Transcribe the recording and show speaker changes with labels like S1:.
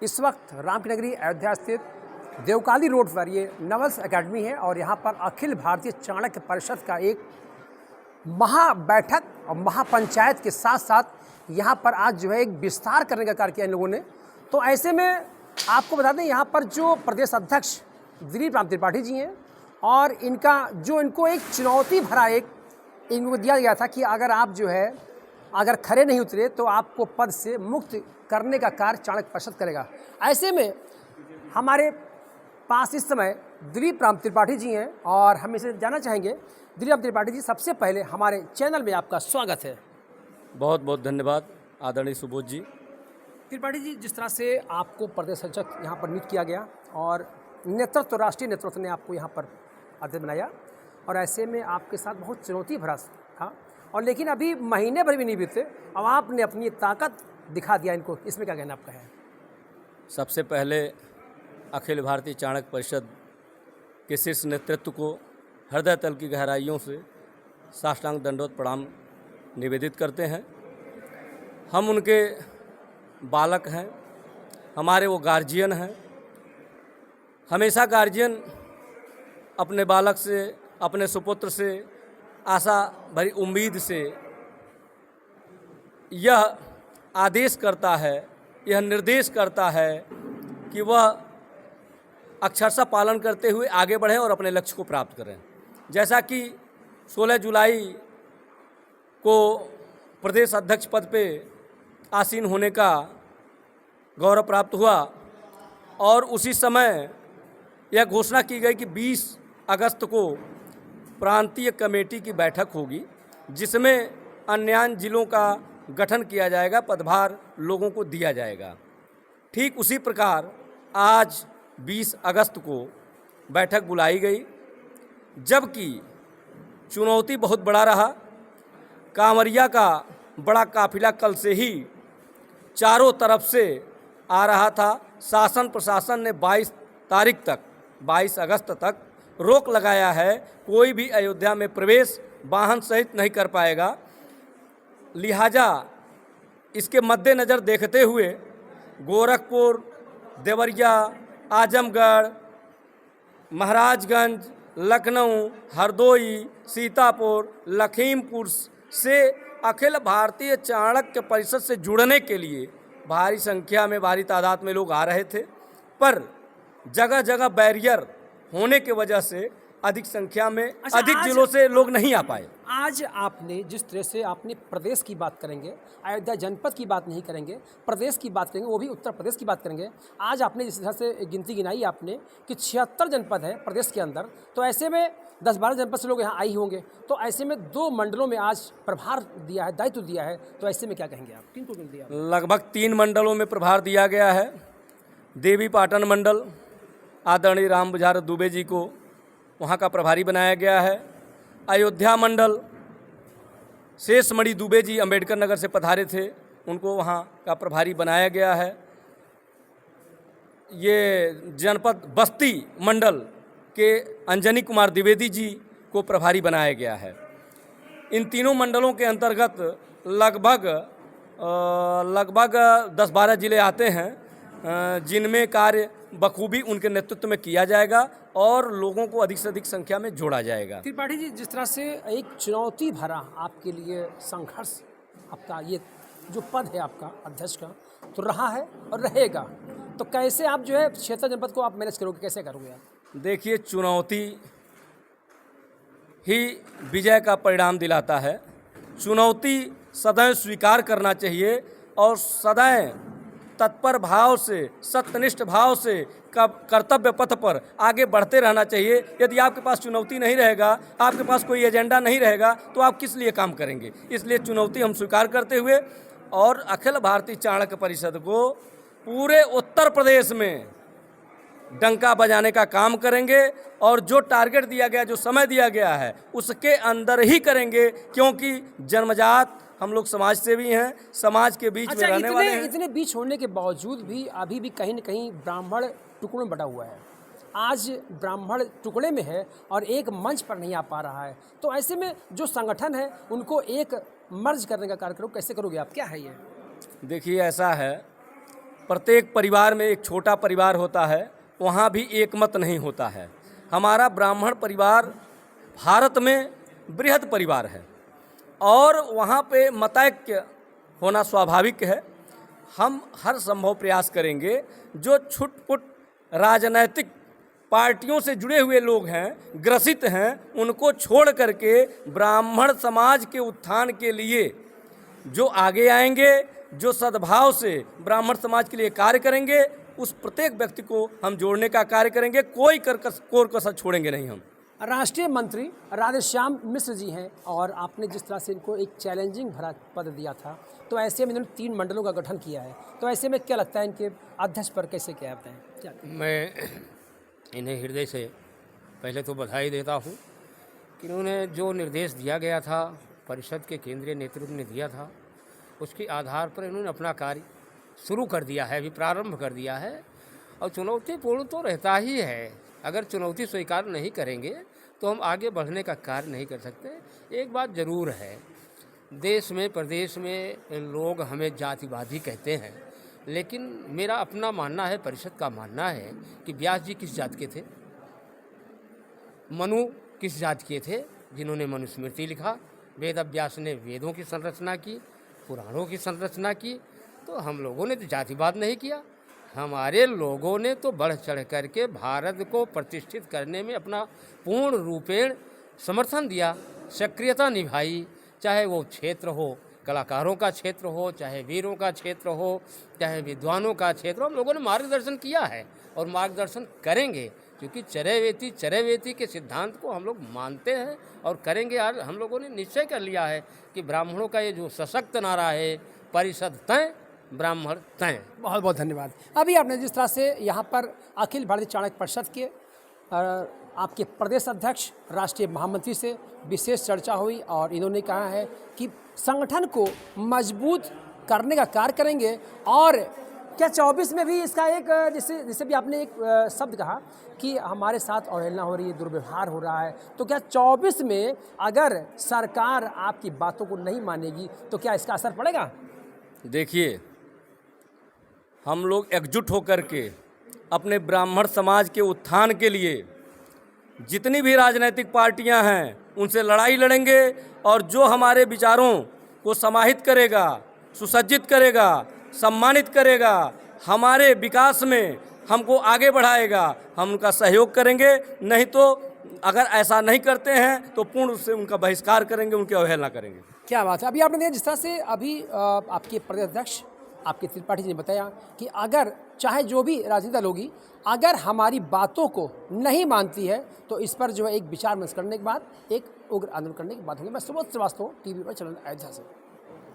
S1: इस वक्त राम की नगरी अयोध्या स्थित देवकाली रोड पर ये नवल्स एकेडमी है और यहाँ पर अखिल भारतीय चाणक्य परिषद का एक महा बैठक और महापंचायत के साथ साथ यहाँ पर आज जो है एक विस्तार करने का कार्य किया इन लोगों ने। तो ऐसे में आपको बता दें, यहाँ पर जो प्रदेश अध्यक्ष दिलीप राम त्रिपाठी जी हैं और इनको एक चुनौती भरा इनको दिया गया था कि अगर आप जो है अगर खरे नहीं उतरे तो आपको पद से मुक्त करने का कार्य चाणक्य परिषद करेगा। ऐसे में हमारे पास इस समय दिलीप राम त्रिपाठी जी हैं और हम इसे जानना चाहेंगे। दिलीप राम त्रिपाठी जी, सबसे पहले हमारे चैनल में आपका स्वागत है।
S2: बहुत बहुत धन्यवाद आदरणीय सुबोध जी।
S1: त्रिपाठी जी, जिस तरह से आपको प्रदेश अध्यक्ष यहाँ पर नियुक्त किया गया और नेतृत्व, राष्ट्रीय नेतृत्व ने आपको यहाँ पर अध्यक्ष बनाया और ऐसे में आपके साथ बहुत चुनौती भरा था और लेकिन अभी महीने भर भी नहीं बीते, अब आपने अपनी ताकत दिखा दिया इनको, इसमें क्या कहना आपका है?
S2: सबसे पहले अखिल भारतीय चाणक्य परिषद के शीर्ष नेतृत्व को हृदय तल की गहराइयों से साष्टांग दंडवत प्रणाम निवेदित करते हैं। हम उनके बालक हैं, हमारे वो गार्जियन हैं। हमेशा गार्जियन अपने बालक से, अपने सुपुत्र से आशा भरी उम्मीद से यह आदेश करता है, यह निर्देश करता है कि वह अक्षरशः पालन करते हुए आगे बढ़ें और अपने लक्ष्य को प्राप्त करें। जैसा कि 16 जुलाई को प्रदेश अध्यक्ष पद पे आसीन होने का गौरव प्राप्त हुआ और उसी समय यह घोषणा की गई कि 20 अगस्त को प्रांतीय कमेटी की बैठक होगी जिसमें अन्य जिलों का गठन किया जाएगा, पदभार लोगों को दिया जाएगा। ठीक उसी प्रकार आज 20 अगस्त को बैठक बुलाई गई, जबकि चुनौती बहुत बड़ा रहा। कांवरिया का बड़ा काफिला कल से ही चारों तरफ से आ रहा था। शासन प्रशासन ने 22 तारीख तक, 22 अगस्त तक रोक लगाया है। कोई भी अयोध्या में प्रवेश वाहन सहित नहीं कर पाएगा। लिहाजा इसके मद्देनज़र देखते हुए गोरखपुर, देवरिया, आजमगढ़, महाराजगंज, लखनऊ, हरदोई, सीतापुर, लखीमपुर से अखिल भारतीय चाणक्य परिषद से जुड़ने के लिए भारी संख्या में, भारी तादाद में लोग आ रहे थे, पर जगह जगह बैरियर होने की वजह से अधिक संख्या में अधिक जिलों से लोग नहीं आ पाए।
S1: आज आपने जिस तरह से आपने प्रदेश की बात करेंगे, अयोध्या जनपद की बात नहीं करेंगे, प्रदेश की बात करेंगे, वो भी उत्तर प्रदेश की बात करेंगे। आज आपने जिस तरह से गिनती गिनाई आपने कि 76 जनपद है प्रदेश के अंदर, तो ऐसे में 10-12 जनपद से लोग यहाँ आई होंगे, तो ऐसे में 2 मंडलों में आज प्रभार दिया है, दायित्व दिया है, तो ऐसे में क्या कहेंगे आप? किनको दिया?
S2: लगभग 3 मंडलों में प्रभार दिया गया है। देवी पाटन मंडल आदरणीय राम बुझारत दुबे जी को वहाँ का प्रभारी बनाया गया है। अयोध्या मंडल शेषमणि दुबे जी अंबेडकर नगर से पधारे थे, उनको वहाँ का प्रभारी बनाया गया है। ये जनपद बस्ती मंडल के अंजनी कुमार द्विवेदी जी को प्रभारी बनाया गया है। इन तीनों मंडलों के अंतर्गत लगभग 10-12 जिले आते हैं जिनमें कार्य बखूबी उनके नेतृत्व में किया जाएगा और लोगों को अधिक से अधिक संख्या में जोड़ा जाएगा।
S1: त्रिपाठी जी, जिस तरह से एक चुनौती भरा आपके लिए संघर्ष, आपका ये जो पद है आपका अध्यक्ष का, तो रहा है और रहेगा, तो कैसे आप जो है क्षेत्र जनपद को आप मैनेज करोगे, कैसे करोगे आप?
S2: देखिए, चुनौती ही विजय का परिणाम दिलाता है। चुनौती सदैव स्वीकार करना चाहिए और सदैव तत्पर भाव से, सत्यनिष्ठ भाव से कर्तव्य पथ पर आगे बढ़ते रहना चाहिए। यदि आपके पास चुनौती नहीं रहेगा, आपके पास कोई एजेंडा नहीं रहेगा, तो आप किस लिए काम करेंगे? इसलिए चुनौती हम स्वीकार करते हुए और अखिल भारतीय चाणक्य परिषद को पूरे उत्तर प्रदेश में डंका बजाने का काम करेंगे और जो टारगेट दिया गया, जो समय दिया गया है, उसके अंदर ही करेंगे, क्योंकि जन्मजात हम लोग समाज सेवी हैं, समाज के बीच में रहने वाले हैं।
S1: इतने बीच होने के बावजूद भी अभी भी कहीं न कहीं ब्राह्मण टुकड़ों में बटा हुआ है। आज ब्राह्मण टुकड़े में है और एक मंच पर नहीं आ पा रहा है, तो ऐसे में जो संगठन है उनको एक मर्ज करने का कार्य करो, कैसे करोगे आप? क्या है ये?
S2: देखिए, ऐसा है, प्रत्येक परिवार में एक छोटा परिवार होता है, वहाँ भी एक मत नहीं होता है। हमारा ब्राह्मण परिवार भारत में बृहद परिवार है और वहाँ पे मतैक्य होना स्वाभाविक है। हम हर संभव प्रयास करेंगे, जो छुटपुट राजनैतिक पार्टियों से जुड़े हुए लोग हैं, ग्रसित हैं, उनको छोड़ करके ब्राह्मण समाज के उत्थान के लिए जो आगे आएंगे, जो सद्भाव से ब्राह्मण समाज के लिए कार्य करेंगे, उस प्रत्येक व्यक्ति को हम जोड़ने का कार्य करेंगे। कोई कोर कसर छोड़ेंगे नहीं हम।
S1: राष्ट्रीय मंत्री राधेश्याम मिश्र जी हैं और आपने जिस तरह से इनको एक चैलेंजिंग भरा पद दिया था, तो ऐसे में इन्होंने 3 मंडलों का गठन किया है, तो ऐसे में क्या लगता है इनके अध्यक्ष पर कैसे क्या आते हैं? क्या
S3: मैं इन्हें हृदय से पहले तो बधाई देता हूँ कि इन्होंने जो निर्देश दिया गया था, परिषद के केंद्रीय नेतृत्व ने दिया था, उसके आधार पर इन्होंने अपना कार्य शुरू कर दिया है, अभी प्रारंभ कर दिया है। और चुनौतीपूर्ण तो रहता ही है, अगर चुनौती स्वीकार नहीं करेंगे तो हम आगे बढ़ने का कार्य नहीं कर सकते। एक बात ज़रूर है, देश में प्रदेश में लोग हमें जातिवादी कहते हैं, लेकिन मेरा अपना मानना है, परिषद का मानना है कि व्यास जी किस जात के थे, मनु किस जात के थे, जिन्होंने मनुस्मृति लिखा, वेद व्यास ने वेदों की संरचना की, पुराणों की संरचना की। तो हम लोगों ने तो जातिवाद नहीं किया, हमारे लोगों ने तो बढ़ चढ़ करके भारत को प्रतिष्ठित करने में अपना पूर्ण रूपेण समर्थन दिया, सक्रियता निभाई, चाहे वो क्षेत्र हो, कलाकारों का क्षेत्र हो, चाहे वीरों का क्षेत्र हो, चाहे विद्वानों का क्षेत्र हो, हम लोगों ने मार्गदर्शन किया है और मार्गदर्शन करेंगे, क्योंकि चरैवेति के सिद्धांत को हम लोग मानते हैं और करेंगे। यार हम लोगों ने निश्चय कर लिया है कि ब्राह्मणों का ये जो सशक्त नारा है, परिषद तय ब्राह्मण तय।
S1: बहुत बहुत धन्यवाद। अभी आपने जिस तरह से यहाँ पर अखिल भारतीय चाणक्य परिषद के आपके प्रदेश अध्यक्ष, राष्ट्रीय महामंत्री से विशेष चर्चा हुई और इन्होंने कहा है कि संगठन को मजबूत करने का कार्य करेंगे। और क्या 24 में भी इसका एक जिसे भी आपने एक शब्द कहा कि हमारे साथ अवहेलना हो रही है, दुर्व्यवहार हो रहा है, तो क्या 24 में अगर सरकार आपकी बातों को नहीं मानेगी तो क्या इसका असर पड़ेगा?
S2: देखिए, हम लोग एकजुट होकर के अपने ब्राह्मण समाज के उत्थान के लिए जितनी भी राजनीतिक पार्टियां हैं उनसे लड़ाई लड़ेंगे और जो हमारे विचारों को समाहित करेगा, सुसज्जित करेगा, सम्मानित करेगा, हमारे विकास में हमको आगे बढ़ाएगा, हम उनका सहयोग करेंगे। नहीं तो अगर ऐसा नहीं करते हैं तो पूर्ण रूप से उनका बहिष्कार करेंगे, उनकी अवहेलना करेंगे।
S1: क्या बात है। अभी आपने देखा जिस तरह से अभी आपके प्रदेश अध्यक्ष आपके त्रिपाठी जी ने बताया कि अगर चाहे जो भी राजनीति दल होगी, अगर हमारी बातों को नहीं मानती है तो इस पर जो है एक विचार विमर्श करने के बाद एक उग्र आंदोलन करने की बात होगी। मैं सुबोध श्रीवास्तव, टीवी पर चैनल अयोध्या से।